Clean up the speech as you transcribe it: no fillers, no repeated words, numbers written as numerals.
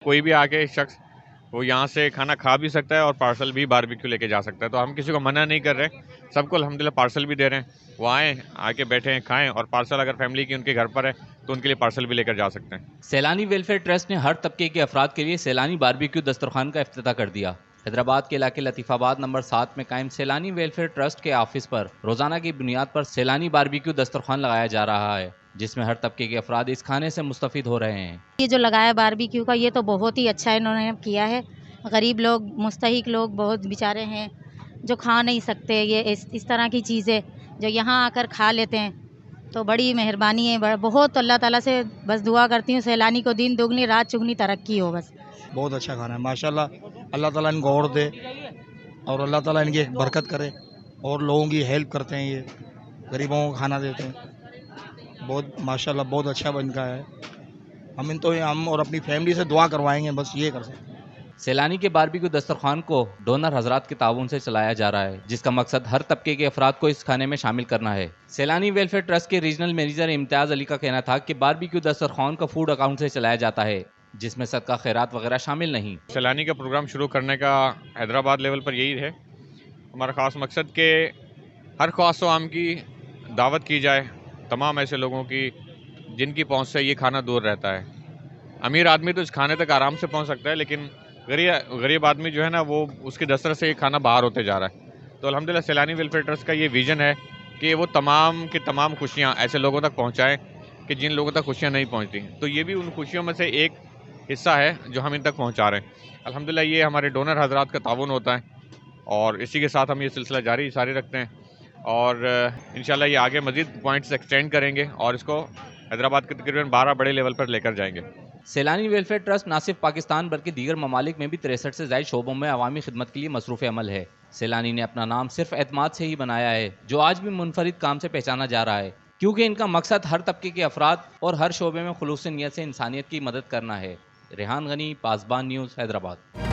کوئی بھی آ کے شخص وہ یہاں سے کھانا کھا بھی سکتا ہے اور پارسل بھی باربیکیو لے کے جا سکتا ہے. تو ہم کسی کو منع نہیں کر رہے, سب کو الحمدللہ پارسل بھی دے رہے ہیں. وہ آئیں, آ کے بیٹھیں, کھائیں, اور پارسل اگر فیملی کی ان کے گھر پر ہے تو ان کے لیے پارسل بھی لے کر جا سکتے ہیں. سیلانی ویلفیئر ٹرسٹ نے ہر طبقے کے افراد کے لیے سیلانی باربیکیو دسترخوان کا افتتاح کر دیا. حیدرآباد کے علاقے لطیف آباد نمبر 7 میں قائم سیلانی ویلفیئر ٹرسٹ کے آفس پر روزانہ کی بنیاد پر سیلانی باربیکیو دسترخوان لگایا جا رہا ہے, جس میں ہر طبقے کے افراد اس کھانے سے مستفید ہو رہے ہیں. یہ جو لگایا باربیکیو کا, یہ تو بہت ہی اچھا انہوں نے کیا ہے. غریب لوگ, مستحق لوگ بہت بیچارے ہیں جو کھا نہیں سکتے یہ اس طرح کی چیزیں, جو یہاں آ کر کھا لیتے ہیں, تو بڑی مہربانی ہے. بہت اللہ تعالیٰ سے بس دعا کرتی ہوں سیلانی کو دن دگنی رات چگنی ترقی ہو. بس بہت اچھا کھانا ہے ماشاءاللہ. اللہ تعالیٰ ان کو اور دے اور اللہ تعالیٰ ان کی برکت کرے, اور لوگوں کی ہیلپ کرتے ہیں, یہ غریبوں کو کھانا دیتے ہیں. بہت ماشاءاللہ بہت اچھا بن کا ہے. ہم اور اپنی فیملی سے دعا کروائیں گے, بس یہ کر سکتے ہیں. سیلانی کے باربیکیو دسترخوان کو ڈونر حضرات کے تعاون سے چلایا جا رہا ہے, جس کا مقصد ہر طبقے کے افراد کو اس کھانے میں شامل کرنا ہے. سیلانی ویلفیئر ٹرسٹ کے ریجنل مینیجر امتیاز علی کا کہنا تھا کہ باربیکیو دسترخوان کا فوڈ اکاؤنٹ سے چلایا جاتا ہے, جس میں صدقہ خیرات وغیرہ شامل نہیں. سیلانی کا پروگرام شروع کرنے کا حیدرآباد لیول پر یہی ہے ہمارا خاص مقصد, کہ ہر خواص و عام کی دعوت کی جائے, تمام ایسے لوگوں کی جن کی پہنچ سے یہ کھانا دور رہتا ہے. امیر آدمی تو اس کھانے تک آرام سے پہنچ سکتا ہے, لیکن غریب آدمی جو ہے نا, وہ اس کی دسترس سے یہ کھانا باہر ہوتے جا رہا ہے. تو الحمدللہ سیلانی ویلفیئر ٹرسٹ کا یہ ویژن ہے کہ وہ تمام کی تمام خوشیاں ایسے لوگوں تک پہنچائیں کہ جن لوگوں تک خوشیاں نہیں پہنچتی. تو یہ بھی ان خوشیوں میں سے ایک حصہ ہے جو ہم ان تک پہنچا رہے ہیں. الحمدللہ یہ ہمارے ڈونر حضرات کا تعاون ہوتا ہے, اور اسی کے ساتھ ہم یہ سلسلہ جاری رکھتے ہیں, اور انشاءاللہ یہ آگے مزید پوائنٹس ایکسٹینڈ کریں گے اور اس کو حیدرآباد کے تقریباً 12 بڑے لیول پر لے کر جائیں گے. سیلانی ویلفیئر ٹرسٹ نہ صرف پاکستان بلکہ دیگر ممالک میں بھی 63 سے زائد شعبوں میں عوامی خدمت کے لیے مصروف عمل ہے. سیلانی نے اپنا نام صرف اعتماد سے ہی بنایا ہے, جو آج بھی منفرد کام سے پہچانا جا رہا ہے, کیونکہ ان کا مقصد ہر طبقے کے افراد اور ہر شعبے میں خلوص نیت سے انسانیت کی مدد کرنا ہے. ریحان غنی, پاسبان نیوز, حیدرآباد.